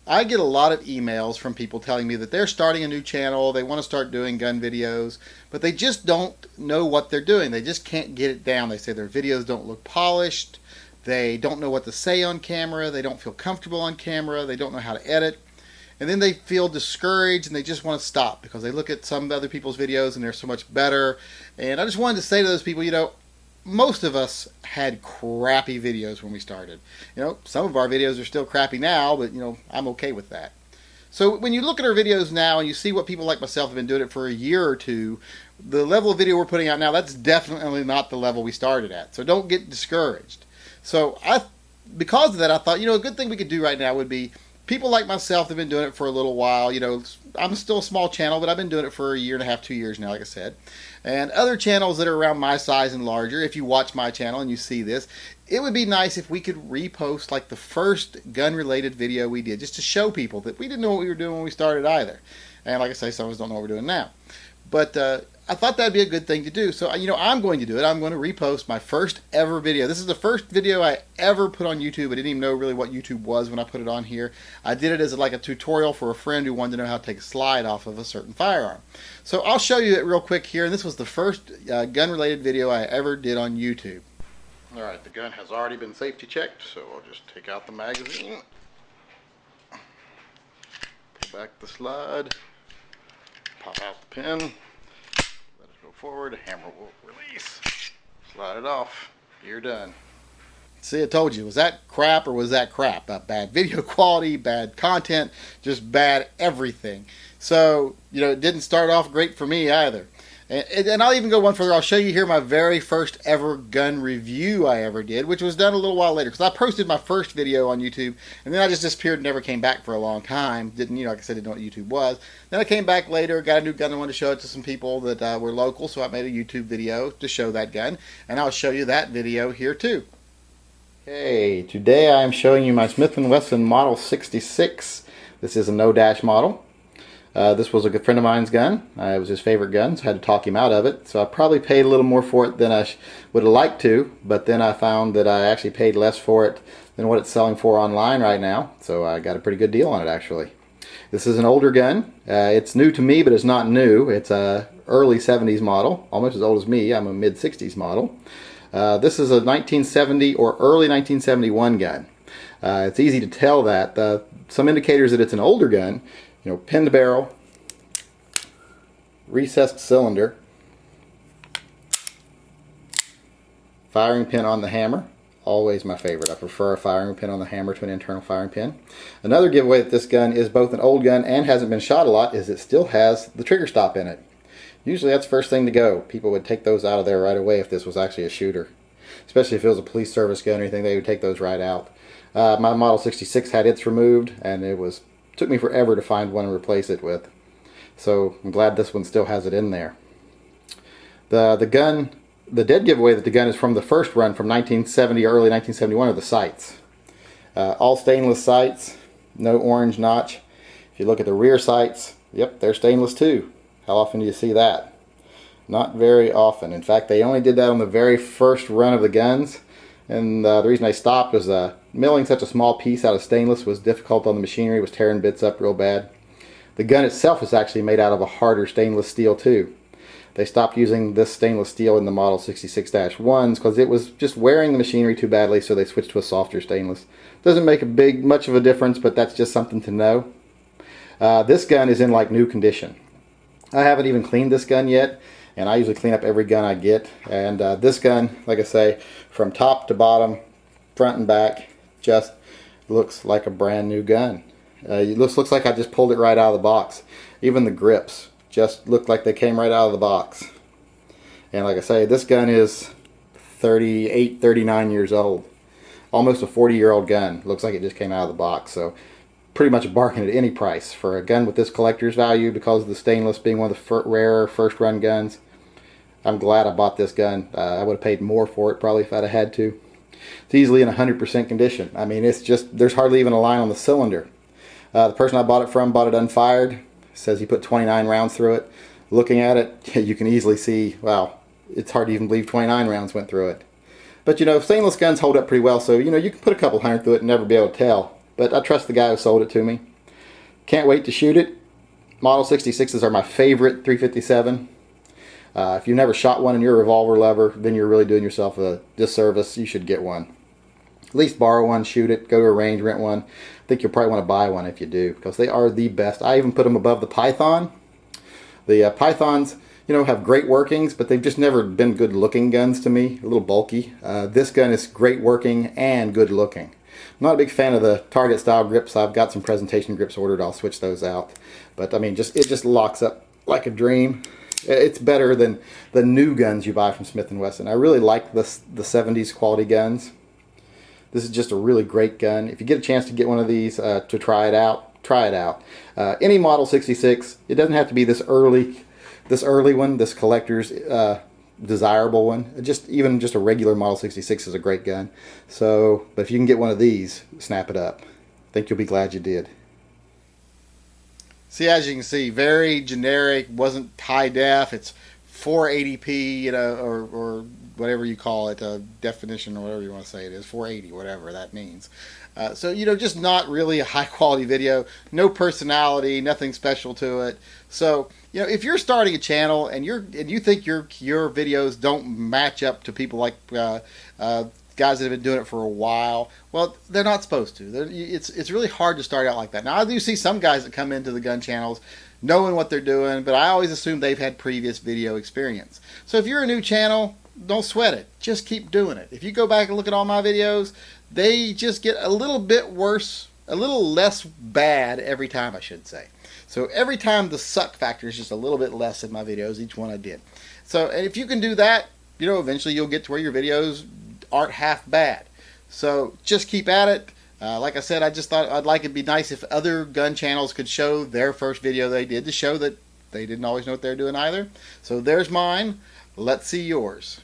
I get a lot of emails from people telling me that they're starting a new channel, they want to start doing gun videos, but they just don't know what they're doing. They just can't get it down. They say their videos don't look polished, they don't know what to say on camera, they don't feel comfortable on camera, they don't know how to edit, and then they feel discouraged and they just want to stop because they look at some other people's videos and they're so much better. And I just wanted to say to those people, most of us had crappy videos when we started. Some of our videos are still crappy now, but I'm okay with that. So when you look at our videos now and you see what people like myself have been doing it for a year or two, the level of video we're putting out now, that's definitely not the level we started at. So don't get discouraged. So because of that, I thought, a good thing we could do right now would be people like myself have been doing it for a little while. I'm still a small channel, but I've been doing it for a year and a half, 2 years now, like I said. And other channels that are around my size and larger, if you watch my channel and you see this, it would be nice if we could repost like the first gun-related video we did, just to show people that we didn't know what we were doing when we started either. And like I say, some of us don't know what we're doing now. But I thought that'd be a good thing to do. So, I'm going to do it. I'm going to repost my first ever video. This is the first video I ever put on YouTube. I didn't even know really what YouTube was when I put it on here. I did it as like a tutorial for a friend who wanted to know how to take a slide off of a certain firearm. So I'll show you it real quick here. And this was the first gun-related video I ever did on YouTube. All right, the gun has already been safety checked, so I'll just take out the magazine. Pull back the slide. Pop out the pin. Let it go forward. The hammer will release. Slide it off. You're done. See, I told you. Was that crap or was that crap? Bad video quality, bad content, just bad everything. So, it didn't start off great for me either. And I'll even go one further. I'll show you here my very first ever gun review I ever did, which was done a little while later. Because I posted my first video on YouTube, and then I just disappeared and never came back for a long time. Didn't, like I said, didn't know what YouTube was. Then I came back later, got a new gun, and wanted to show it to some people that were local, so I made a YouTube video to show that gun. And I'll show you that video here too. Okay, today I am showing you my Smith & Wesson Model 66. This is a no-dash model. This was a good friend of mine's gun. It was his favorite gun, so I had to talk him out of it. So I probably paid a little more for it than I would have liked to, but then I found that I actually paid less for it than what it's selling for online right now. So I got a pretty good deal on it, actually. This is an older gun. It's new to me, but it's not new. It's a early 70s model, almost as old as me. I'm a mid-60s model. This is a 1970 or early 1971 gun. It's easy to tell that. Some indicators that it's an older gun. Pinned barrel, recessed cylinder, firing pin on the hammer, always my favorite. I prefer a firing pin on the hammer to an internal firing pin. Another giveaway that this gun is both an old gun and hasn't been shot a lot is it still has the trigger stop in it. Usually that's the first thing to go. People would take those out of there right away if this was actually a shooter. Especially if it was a police service gun or anything, they would take those right out. My Model 66 had its removed, and took me forever to find one to replace it with. So I'm glad this one still has it in there. The dead giveaway that the gun is from the first run from 1970 or early 1971 are the sights. All stainless sights, no orange notch. If you look at the rear sights, yep, they're stainless too. How often do you see that? Not very often. In fact, they only did that on the very first run of the guns. And the reason I stopped was milling such a small piece out of stainless was difficult on the machinery. It was tearing bits up real bad. The gun itself is actually made out of a harder stainless steel too. They stopped using this stainless steel in the Model 66-1s because it was just wearing the machinery too badly, so they switched to a softer stainless. Doesn't make much of a difference, but that's just something to know. This gun is in like new condition. I haven't even cleaned this gun yet. And I usually clean up every gun I get. And this gun, like I say, from top to bottom, front and back, just looks like a brand new gun. It looks like I just pulled it right out of the box. Even the grips just look like they came right out of the box. And like I say, this gun is 38, 39 years old. Almost a 40-year-old gun. Looks like it just came out of the box. So pretty much a bargain at any price for a gun with this collector's value because of the stainless being one of the rarer first-run guns. I'm glad I bought this gun. I would have paid more for it probably if I'd have had to. It's easily in 100% condition. I mean, it's just, there's hardly even a line on the cylinder. The person I bought it from bought it unfired. Says he put 29 rounds through it. Looking at it, you can easily see, wow, it's hard to even believe 29 rounds went through it. But stainless guns hold up pretty well, so you can put a couple hundred through it and never be able to tell. But I trust the guy who sold it to me. Can't wait to shoot it. Model 66s are my favorite 357. If you've never shot one and you're a revolver lover, then you're really doing yourself a disservice. You should get one. At least borrow one, shoot it, go to a range, rent one. I think you'll probably want to buy one if you do, because they are the best. I even put them above the Python. The Pythons, you know, have great workings, but they've just never been good looking guns to me. A little bulky. This gun is great working and good looking. I'm not a big fan of the target style grips. I've got some presentation grips ordered. I'll switch those out. But I mean, it just locks up like a dream. It's better than the new guns you buy from Smith & Wesson. I really like the 70s quality guns. This is just a really great gun. If you get a chance to get one of these to try it out, try it out. Any Model 66, it doesn't have to be this early one, this collector's desirable one. Even just a regular Model 66 is a great gun. So, but if you can get one of these, snap it up. I think you'll be glad you did. See, as you can see, very generic, wasn't high def. It's 480p, you know, or whatever you call it, definition or whatever you want to say it is, 480, whatever that means. So, you know, just not really a high quality video, no personality, nothing special to it. So, you know, if you're starting a channel and you think your videos don't match up to people like guys that have been doing it for a while, well, they're not supposed to. It's really hard to start out like that. Now, I do see some guys that come into the gun channels knowing what they're doing, but I always assume they've had previous video experience. So if you're a new channel, don't sweat it. Just keep doing it. If you go back and look at all my videos, they just get a little bit worse, a little less bad every time, I should say. So every time the suck factor is just a little bit less in my videos, each one I did. So and if you can do that, you know, eventually you'll get to where your videos aren't half bad. So just keep at it. Like I said, I just thought it'd be nice if other gun channels could show their first video they did to show that they didn't always know what they're doing either. So there's mine. Let's see yours.